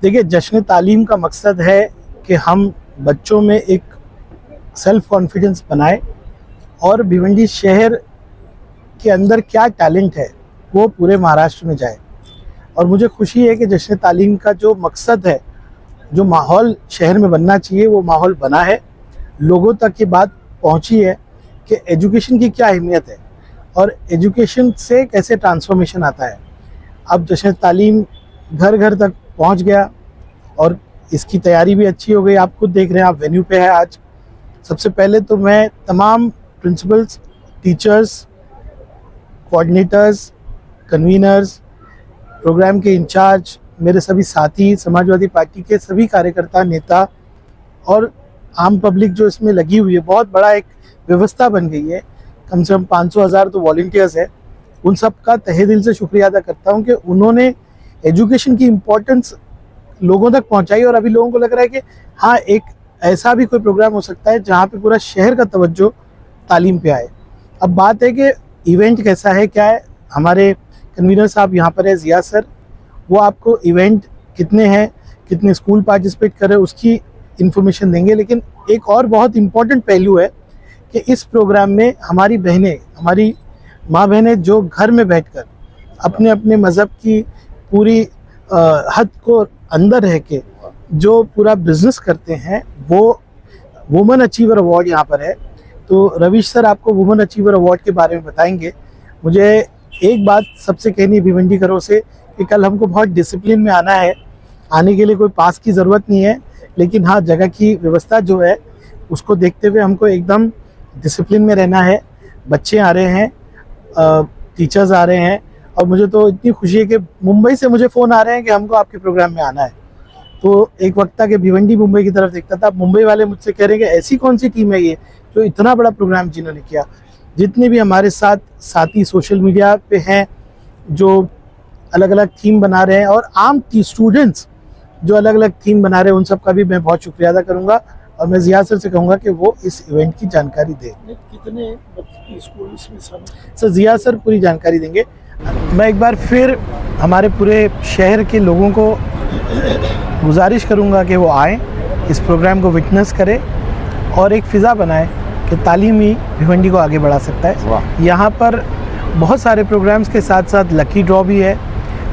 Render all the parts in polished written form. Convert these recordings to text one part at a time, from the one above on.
देखिए, जश्न तालीम का मकसद है कि हम बच्चों में एक सेल्फ कॉन्फिडेंस बनाए और भिवंडी शहर के अंदर क्या टैलेंट है वो पूरे महाराष्ट्र में जाए। और मुझे खुशी है कि जश्न तालीम का जो मकसद है, जो माहौल शहर में बनना चाहिए, वो माहौल बना है। लोगों तक ये बात पहुंची है कि एजुकेशन की क्या अहमियत है और एजुकेशन से कैसे ट्रांसफॉर्मेशन आता है। अब जश्न तालीम घर घर तक पहुंच गया और इसकी तैयारी भी अच्छी हो गई। आप खुद देख रहे हैं, आप वेन्यू पे है आज। सबसे पहले तो मैं तमाम प्रिंसिपल्स, टीचर्स, कोऑर्डिनेटर्स, कन्वीनर्स, प्रोग्राम के इंचार्ज, मेरे सभी साथी, समाजवादी पार्टी के सभी कार्यकर्ता, नेता और आम पब्लिक जो इसमें लगी हुई है, बहुत बड़ा एक व्यवस्था बन गई है। कम से कम 500,000 तो वॉलंटियर्स है। उन सब का तहे दिल से शुक्रिया अदा करता हूँ कि उन्होंने एजुकेशन की इम्पोर्टेंस लोगों तक पहुँचाई। और अभी लोगों को लग रहा है कि हाँ, एक ऐसा भी कोई प्रोग्राम हो सकता है जहाँ पे पूरा शहर का तवज्जो तालीम पे आए। अब बात है कि इवेंट कैसा है, क्या है। हमारे कन्वीनर साहब यहाँ पर है, जिया सर, वो आपको इवेंट कितने हैं, कितने स्कूल पार्टिसिपेट कर रहे हैं, उसकी इन्फॉर्मेशन देंगे। लेकिन एक और बहुत इम्पॉर्टेंट पहलू है कि इस प्रोग्राम में हमारी बहनें, हमारी माँ बहनें जो घर में बैठकर अपने अपने मज़हब की पूरी हद को अंदर रह के जो पूरा बिजनेस करते हैं, वो वुमेन अचीवर अवार्ड यहाँ पर है। तो रवीश सर आपको वुमेन अचीवर अवार्ड के बारे में बताएंगे। मुझे एक बात सबसे कहनी है भिवंडीकरों से कि कल हमको बहुत डिसिप्लिन में आना है। आने के लिए कोई पास की ज़रूरत नहीं है, लेकिन हाँ, जगह की व्यवस्था जो है उसको देखते हुए हमको एकदम डिसिप्लिन में रहना है। बच्चे आ रहे हैं, टीचर्स आ रहे हैं, और मुझे तो इतनी खुशी है कि मुंबई से मुझे फ़ोन आ रहे हैं कि हमको आपके प्रोग्राम में आना है। तो एक वक्त था कि भिवंडी मुंबई की तरफ देखता था, मुंबई वाले मुझसे कह रहे हैं कि ऐसी कौन सी टीम है ये जो इतना बड़ा प्रोग्राम जिन्होंने किया। जितने भी हमारे साथ साथी सोशल मीडिया पे हैं जो अलग अलग थीम बना रहे हैं, और आम स्टूडेंट्स जो अलग अलग थीम बना रहे हैं, उन सब का भी मैं बहुत शुक्रिया अदा करूँगा। और मैं जिया सर से कहूँगा कि वो इस इवेंट की जानकारी दें। कितने स्कूल इसमें शामिल? सर जिया सर पूरी जानकारी देंगे। मैं एक बार फिर हमारे पूरे शहर के लोगों को गुजारिश करूंगा कि वो आएँ, इस प्रोग्राम को विटनेस करें और एक फ़िज़ा बनाएं कि तालीम ही भिवंडी को आगे बढ़ा सकता है। यहाँ पर बहुत सारे प्रोग्राम्स के साथ साथ लकी ड्रॉ भी है।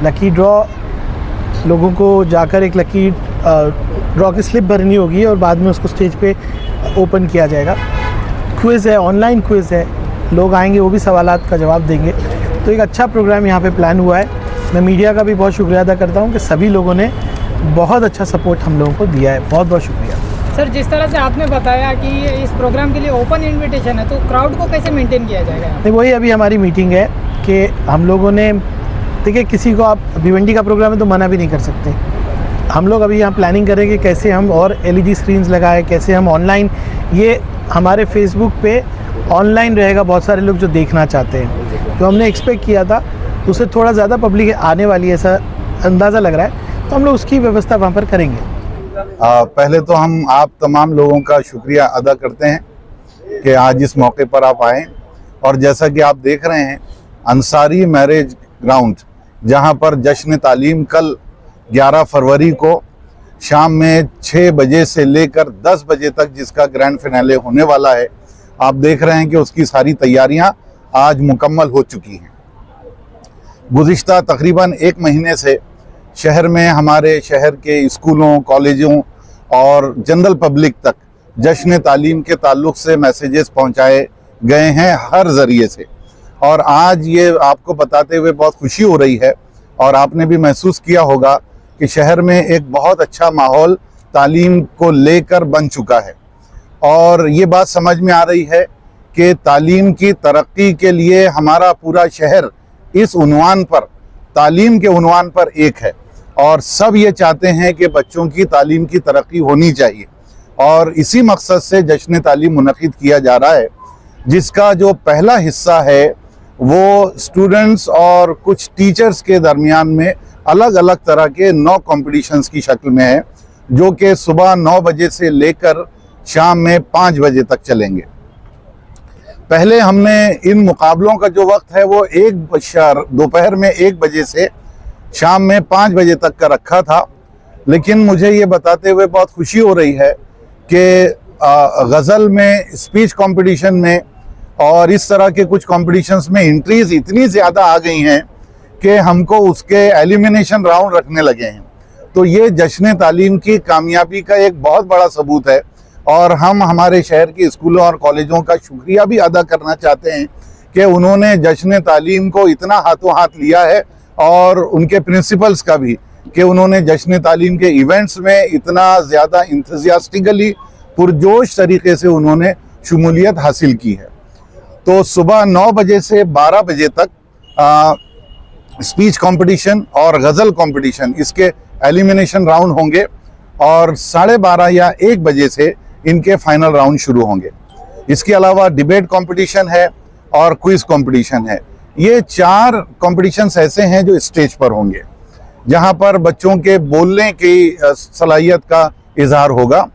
लकी ड्रॉ लोगों को जाकर एक लकी ड्रॉ की स्लिप भरनी होगी और बाद में उसको स्टेज पे ओपन किया जाएगा। क्विज़ है, ऑनलाइन क्विज़ है, लोग आएंगे, वो भी सवालात का जवाब देंगे। तो एक अच्छा प्रोग्राम यहाँ पे प्लान हुआ है। मैं मीडिया का भी बहुत शुक्रिया अदा करता हूँ कि सभी लोगों ने बहुत अच्छा सपोर्ट हम लोगों को दिया है। बहुत बहुत शुक्रिया सर। जिस तरह से आपने बताया कि इस प्रोग्राम के लिए ओपन इनविटेशन है, तो क्राउड को कैसे मेंटेन किया जाएगा? नहीं, वही अभी हमारी मीटिंग है कि हम लोगों ने, देखिए, किसी को आप भिवंडी का प्रोग्राम है तो मना भी नहीं कर सकते। हम लोग अभी यहाँ प्लानिंग करेंगे कैसे हम और LED स्क्रीन्स लगाएं, कैसे हम ऑनलाइन, ये हमारे फेसबुक पे ऑनलाइन रहेगा। बहुत सारे लोग जो देखना चाहते हैं, जो हमने एक्सपेक्ट किया था उससे थोड़ा ज़्यादा पब्लिक आने वाली है, ऐसा अंदाज़ा लग रहा है। तो हम लोग उसकी व्यवस्था वहाँ पर करेंगे। पहले तो हम आप तमाम लोगों का शुक्रिया अदा करते हैं कि आज इस मौके पर आप आएँ। और जैसा कि आप देख रहे हैं, अंसारी मैरिज ग्राउंड, जहां पर जश्न तालीम कल 11 फरवरी को शाम में 6 बजे से लेकर 10 बजे तक जिसका ग्रैंड फिनाले होने वाला है, आप देख रहे हैं कि उसकी सारी तैयारियां आज मुकम्मल हो चुकी हैं। गुज़िश्ता तकरीबन 1 महीने से शहर में हमारे शहर के स्कूलों, कॉलेजों और जनरल पब्लिक तक जश्न तालीम के ताल्लुक़ से मैसेजेस पहुंचाए गए हैं हर ज़रिए से। और आज ये आपको बताते हुए बहुत खुशी हो रही है, और आपने भी महसूस किया होगा कि शहर में एक बहुत अच्छा माहौल तालीम को लेकर बन चुका है। और ये बात समझ में आ रही है कि तालीम की तरक्की के लिए हमारा पूरा शहर इस उन्वान पर, तालीम के उन्वान पर एक है, और सब ये चाहते हैं कि बच्चों की तालीम की तरक्की होनी चाहिए। और इसी मकसद से जश्न तालीम मुनक़िद किया जा रहा है, जिसका जो पहला हिस्सा है वो स्टूडेंट्स और कुछ टीचर्स के दरमियान में अलग अलग तरह के 9 कॉम्पिटिशन्स की शक्ल में है, जो कि सुबह 9 बजे से लेकर शाम में 5 बजे तक चलेंगे। पहले हमने इन मुकाबलों का जो वक्त है वो दोपहर में 1 बजे से शाम में 5 बजे तक का रखा था, लेकिन मुझे ये बताते हुए बहुत खुशी हो रही है कि गज़ल में, स्पीच कंपटीशन में और इस तरह के कुछ कॉम्पिटिशन्स में एंट्रीज इतनी ज़्यादा आ गई हैं कि हमको उसके एलिमिनेशन राउंड रखने लगे हैं। तो ये जश्न तालीम की कामयाबी का एक बहुत बड़ा सबूत है और हम हमारे शहर के स्कूलों और कॉलेजों का शुक्रिया भी अदा करना चाहते हैं कि उन्होंने जश्न तालीम को इतना हाथों हाथ लिया है और उनके प्रिंसिपल्स का भी, कि उन्होंने जश्न तालीम के इवेंट्स में इतना ज़्यादा इंथुसियास्टिकली पुरजोश तरीके से उन्होंने शमूलियत हासिल की है। तो सुबह 9 बजे से 12 बजे तक स्पीच कंपटीशन और गज़ल कंपटीशन, इसके एलिमिनेशन राउंड होंगे और 12:30 या 1 बजे से इनके फाइनल राउंड शुरू होंगे। इसके अलावा डिबेट कंपटीशन है और क्विज कंपटीशन है। ये 4 कंपटीशंस ऐसे हैं जो स्टेज पर होंगे, जहां पर बच्चों के बोलने की सलाहियत का इजहार होगा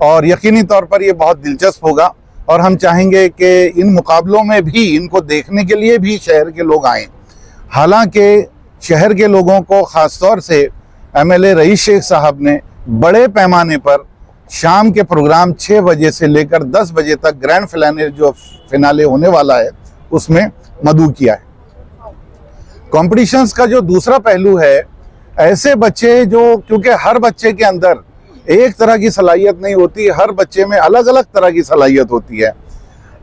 और यकीनी तौर पर ये बहुत दिलचस्प होगा और हम चाहेंगे कि इन मुकाबलों में भी इनको देखने के लिए भी शहर के लोग आएँ। हालांकि शहर के लोगों को ख़ासतौर से MLA रईस शेख साहब ने बड़े पैमाने पर शाम के प्रोग्राम 6 बजे से लेकर 10 बजे तक ग्रैंड फिनाले होने वाला है, उसमें मदऊ किया है। कॉम्पिटिशन्स का जो दूसरा पहलू है, ऐसे बच्चे जो, क्योंकि हर बच्चे के अंदर एक तरह की सलाहियत नहीं होती, हर बच्चे में अलग अलग तरह की सलाहियत होती है।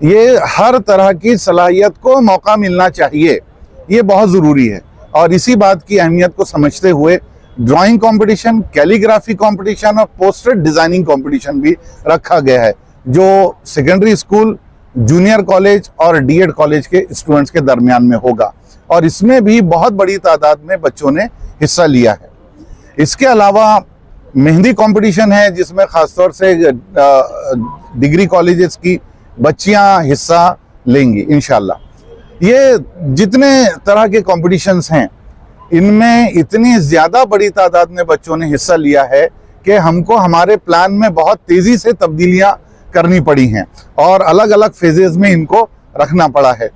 ये हर तरह की सलाहियत को मौका मिलना चाहिए, ये बहुत ज़रूरी है और इसी बात की अहमियत को समझते हुए ड्राइंग कंपटीशन, कैलीग्राफी कंपटीशन और पोस्टर डिज़ाइनिंग कंपटीशन भी रखा गया है, जो सेकेंडरी स्कूल, जूनियर कॉलेज और D.Ed कॉलेज के स्टूडेंट्स के दरमियान में होगा और इसमें भी बहुत बड़ी तादाद में बच्चों ने हिस्सा लिया है। इसके अलावा मेहंदी कंपटीशन है, जिसमें ख़ासतौर से डिग्री कॉलेजेस की बच्चियां हिस्सा लेंगी इंशाल्लाह। ये जितने तरह के कॉम्पिटिशन्स हैं, इनमें इतनी ज़्यादा बड़ी तादाद में बच्चों ने हिस्सा लिया है कि हमको हमारे प्लान में बहुत तेज़ी से तब्दीलियां करनी पड़ी हैं और अलग अलग फेजेस में इनको रखना पड़ा है।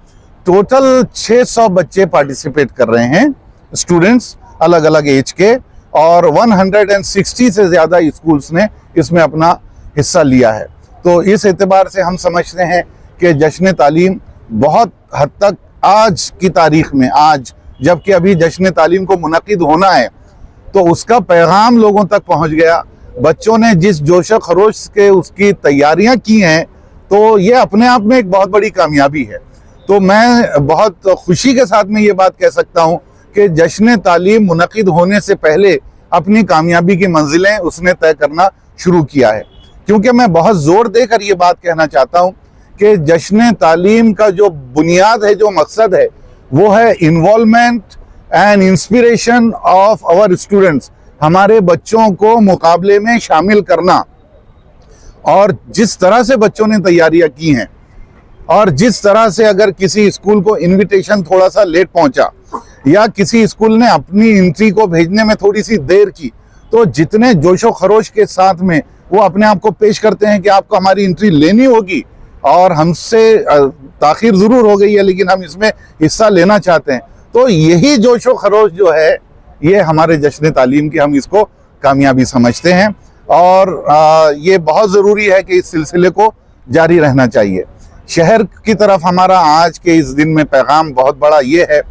टोटल 600 बच्चे पार्टिसिपेट कर रहे हैं, स्टूडेंट्स अलग अलग एज के, और 160 से ज़्यादा स्कूल्स ने इसमें अपना हिस्सा लिया है। तो इस एतबार से हम समझते हैं कि जश्न तालीम बहुत हद तक आज की तारीख में, आज जबकि अभी जश्न तालीम को मुनक़िद होना है, तो उसका पैगाम लोगों तक पहुंच गया। बच्चों ने जिस जोश खरोश के उसकी तैयारियां की हैं, तो ये अपने आप में एक बहुत बड़ी कामयाबी है। तो मैं बहुत खुशी के साथ में ये बात कह सकता हूँ कि जश्न तालीम मुनक़िद होने से पहले अपनी कामयाबी की मंजिलें उसने तय करना शुरू किया है। क्योंकि मैं बहुत ज़ोर देकर ये बात कहना चाहता हूँ कि जश्न तालीम का जो बुनियाद है, जो मकसद है, वो है involvement and inspiration of our students, हमारे बच्चों को मुकाबले में शामिल करना। और जिस तरह से बच्चों ने तैयारियां की हैं और जिस तरह से अगर किसी स्कूल को इनविटेशन थोड़ा सा लेट पहुंचा या किसी स्कूल ने अपनी एंट्री को भेजने में थोड़ी सी देर की, तो जितने जोशो खरोश के साथ में वो अपने आप को पेश करते हैं कि आपको हमारी एंट्री लेनी होगी और हमसे ताखीर ज़रूर हो गई है लेकिन हम इसमें हिस्सा लेना चाहते हैं। तो यही जोशो खरोश जो है, ये हमारे जश्न तालीम की हम इसको कामयाबी समझते हैं और ये बहुत ज़रूरी है कि इस सिलसिले को जारी रहना चाहिए। शहर की तरफ हमारा आज के इस दिन में पैगाम बहुत बड़ा ये है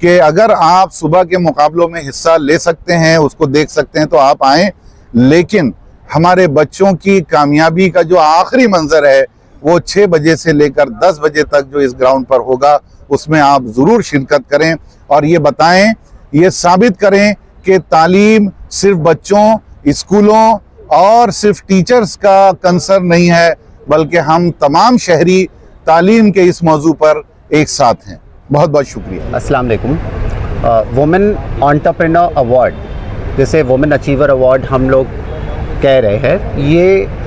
कि अगर आप सुबह के मुकाबलों में हिस्सा ले सकते हैं, उसको देख सकते हैं, तो आप आएँ, लेकिन हमारे बच्चों की कामयाबी का जो आखिरी मंजर है वो 6 बजे से लेकर 10 बजे तक जो इस ग्राउंड पर होगा, उसमें आप ज़रूर शिरकत करें और ये बताएं, ये साबित करें कि तालीम सिर्फ बच्चों, स्कूलों और सिर्फ टीचर्स का कंसर्न नहीं है, बल्कि हम तमाम शहरी तालीम के इस मौजू पर एक साथ हैं। बहुत बहुत शुक्रिया। अस्सलाम वालेकुम। वुमेन एंटरप्रेन्योर अवार्ड, जैसे वुमेन अचीवर अवार्ड हम लोग कह रहे हैं, ये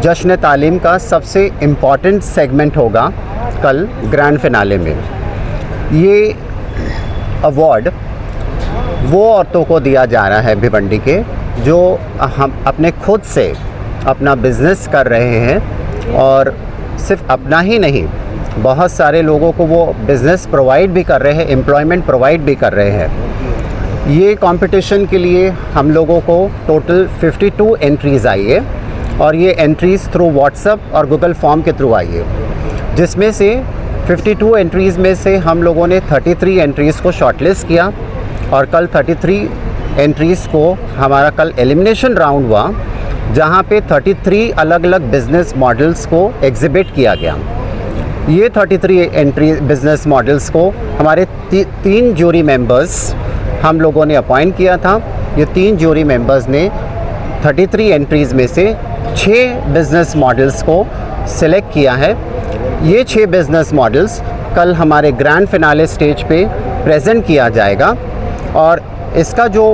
जश्न तालीम का सबसे इम्पॉर्टेंट सेगमेंट होगा कल ग्रैंड फिनाले में। ये अवार्ड वो औरतों को दिया जा रहा है भिवंडी के, जो हम अपने खुद से अपना बिज़नेस कर रहे हैं और सिर्फ अपना ही नहीं, बहुत सारे लोगों को वो बिज़नेस प्रोवाइड भी कर रहे हैं, एम्प्लॉयमेंट प्रोवाइड भी कर रहे हैं। ये कंपटीशन के लिए हम लोगों को टोटल 52 एंट्रीज़ आई है और ये एंट्रीज़ थ्रू व्हाट्सएप और गूगल फॉर्म के थ्रू आई है, जिसमें से 52 एंट्रीज़ में से हम लोगों ने 33 एंट्रीज़ को शॉर्टलिस्ट किया और कल 33 एंट्रीज़ को हमारा कल एलिमिनेशन राउंड हुआ, जहाँ पे 33 अलग अलग बिज़नेस मॉडल्स को एग्जिबिट किया गया। ये 33 एंट्री बिज़नेस मॉडल्स को हमारे 3 ज्यूरी मेंबर्स हम लोगों ने अपॉइंट किया था। ये 3 ज्यूरी मेंबर्स ने 33 एंट्रीज़ में से 6 बिज़नेस मॉडल्स को सिलेक्ट किया है। ये 6 बिज़नेस मॉडल्स कल हमारे ग्रैंड फिनाले स्टेज पे प्रेजेंट किया जाएगा और इसका जो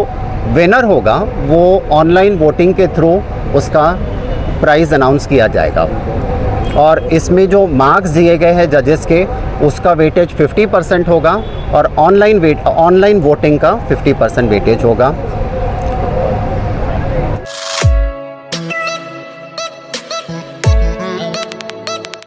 विनर होगा वो ऑनलाइन वोटिंग के थ्रू उसका प्राइज़ अनाउंस किया जाएगा और इसमें जो मार्क्स दिए गए हैं जजेस के उसका वेटेज 50% होगा और ऑनलाइन वोटिंग का 50% वेटेज होगा।